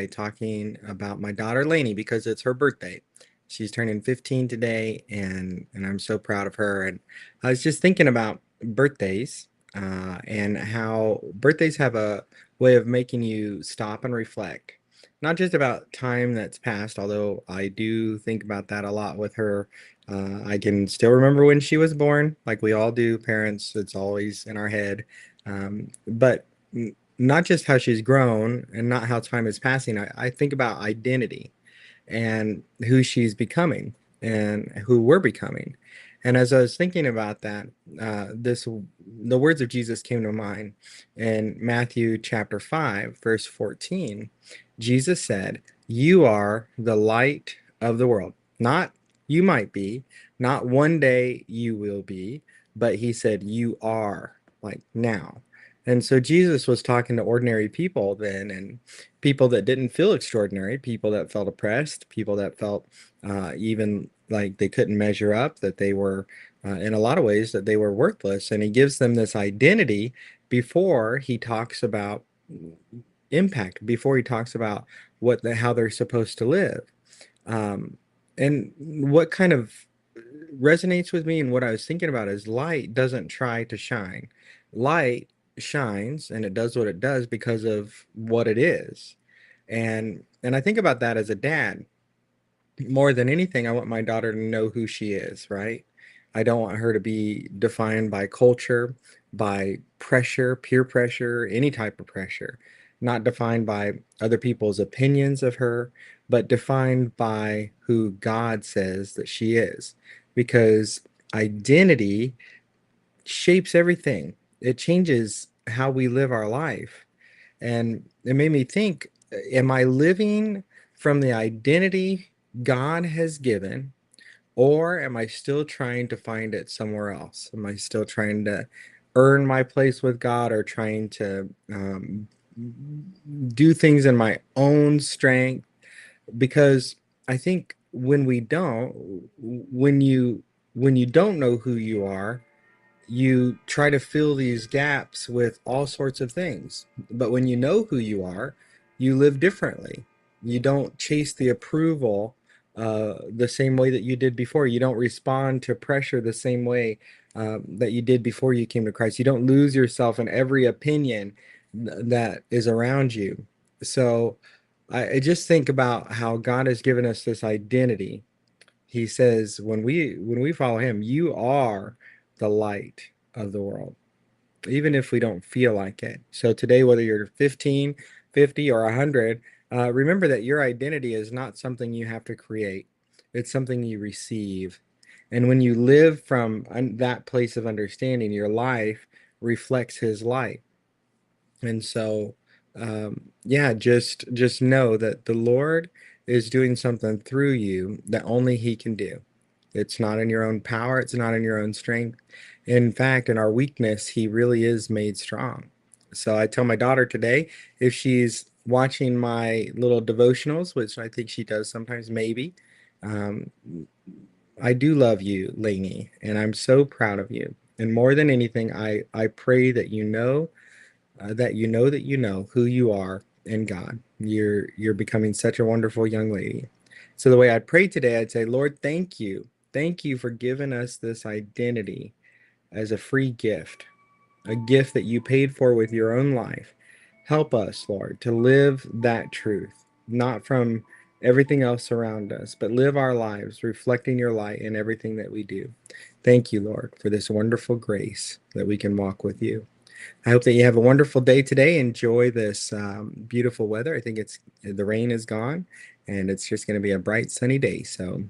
talking about my daughter Lainey because it's her birthday. She's turning 15 today, and I'm so proud of her. And I was just thinking about birthdays and how birthdays have a way of making you stop and reflect, not just about time that's passed, although I do think about that a lot with her. I can still remember when she was born, like we all do, parents. It's always in our head. But not just how she's grown and not how time is passing. I think about identity and who she's becoming and who we're becoming. And as I was thinking about that, the words of Jesus came to mind in Matthew chapter 5, verse 14. Jesus said, "You are the light of the world." Not you might be, not one day you will be, but he said, "You are," like now. And so Jesus was talking to ordinary people then, and people that didn't feel extraordinary, people that felt oppressed, people that felt even like they couldn't measure up, that they were, in a lot of ways, that they were worthless. And he gives them this identity before he talks about impact, before he talks about how they're supposed to live. Um, and what kind of resonates with me and what I was thinking about is light doesn't try to shine. Light shines and it does what it does because of what it is. And I think about that as a dad. More than anything, I want my daughter to know who she is, right? I don't want her to be defined by culture, by pressure, peer pressure, any type of pressure, not defined by other people's opinions of her, but defined by who God says that she is. Because identity shapes everything, it changes how we live our life. And it made me think, am I living from the identity God has given, or am I still trying to find it somewhere else? Am I still trying to earn my place with God or trying to do things in my own strength? Because I think when you don't know who you are, you try to fill these gaps with all sorts of things. But when you know who you are, you live differently. You don't chase the approval the same way that you did before. You don't respond to pressure the same way that you did before you came to Christ. You don't lose yourself in every opinion that is around you. So I just think about how God has given us this identity. He says when we follow him, you are the light of the world, even if we don't feel like it. So today, whether you're 15, 50, or 100, remember that your identity is not something you have to create. It's something you receive. And when you live from that place of understanding, your life reflects his light. And so, yeah, just know that the Lord is doing something through you that only He can do. It's not in your own power, it's not in your own strength. In fact, in our weakness, He really is made strong. So I tell my daughter today, if she's watching my little devotionals, which I think she does sometimes, maybe, um, I do love you, Lainey, and I'm so proud of you. And more than anything, I pray that that you know who you are in God. You're becoming such a wonderful young lady. So the way I'd pray today, I'd say, Lord, thank you. Thank you for giving us this identity as a free gift, a gift that you paid for with your own life. Help us, Lord, to live that truth, not from everything else around us, but live our lives reflecting your light in everything that we do. Thank you, Lord, for this wonderful grace that we can walk with you. I hope that you have a wonderful day today. Enjoy this beautiful weather. I think the rain is gone and it's just going to be a bright sunny day. So